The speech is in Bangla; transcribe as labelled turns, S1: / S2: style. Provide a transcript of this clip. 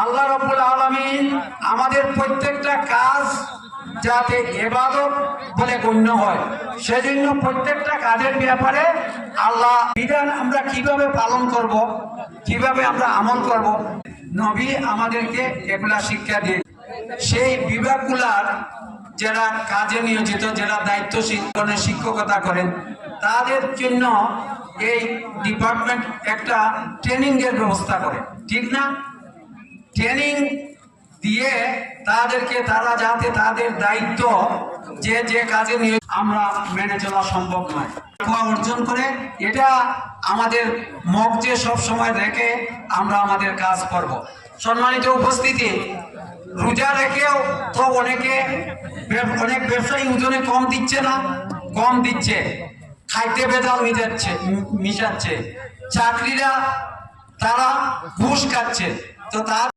S1: আল্লাহ রাব্বুল আলামিন আমাদের প্রত্যেকটা কাজ যাতে ইবাদত বলে গণ্য হয়, সেজন্য প্রত্যেকটা কাজের ব্যাপারে আল্লাহ বিধান আমরা কিভাবে পালন করব, কিভাবে আমরা আমল করব, নবী আমাদেরকে এগুলা শিক্ষা দিয়ে সেই বিভাগগুলার যারা কাজে নিয়োজিত, যারা দায়িত্বশীল শিক্ষকতা করেন, তাদের জন্য এই ডিপার্টমেন্ট একটা ট্রেনিং এর ব্যবস্থা করে, ঠিক না? ট্রেনিং দিয়ে তাদেরকে তারা যাতে তাদের দায়িত্ব যে যে কাজে নিয়ে আমরা মেনে চলা সম্ভব নয় অর্জন করে, এটা আমাদের মগজে সব সময় রেখে আমরা আমাদের কাজ করব। সম্মানিত উপস্থিতি, রোজা রেখেও তো অনেক ব্যবসায়ী ওজনে কম দিচ্ছে না, কম দিচ্ছে, খাইতে ভেজাল মিশাচ্ছে, চাকরিরা তারা ঘুষ খাচ্ছে, তো তার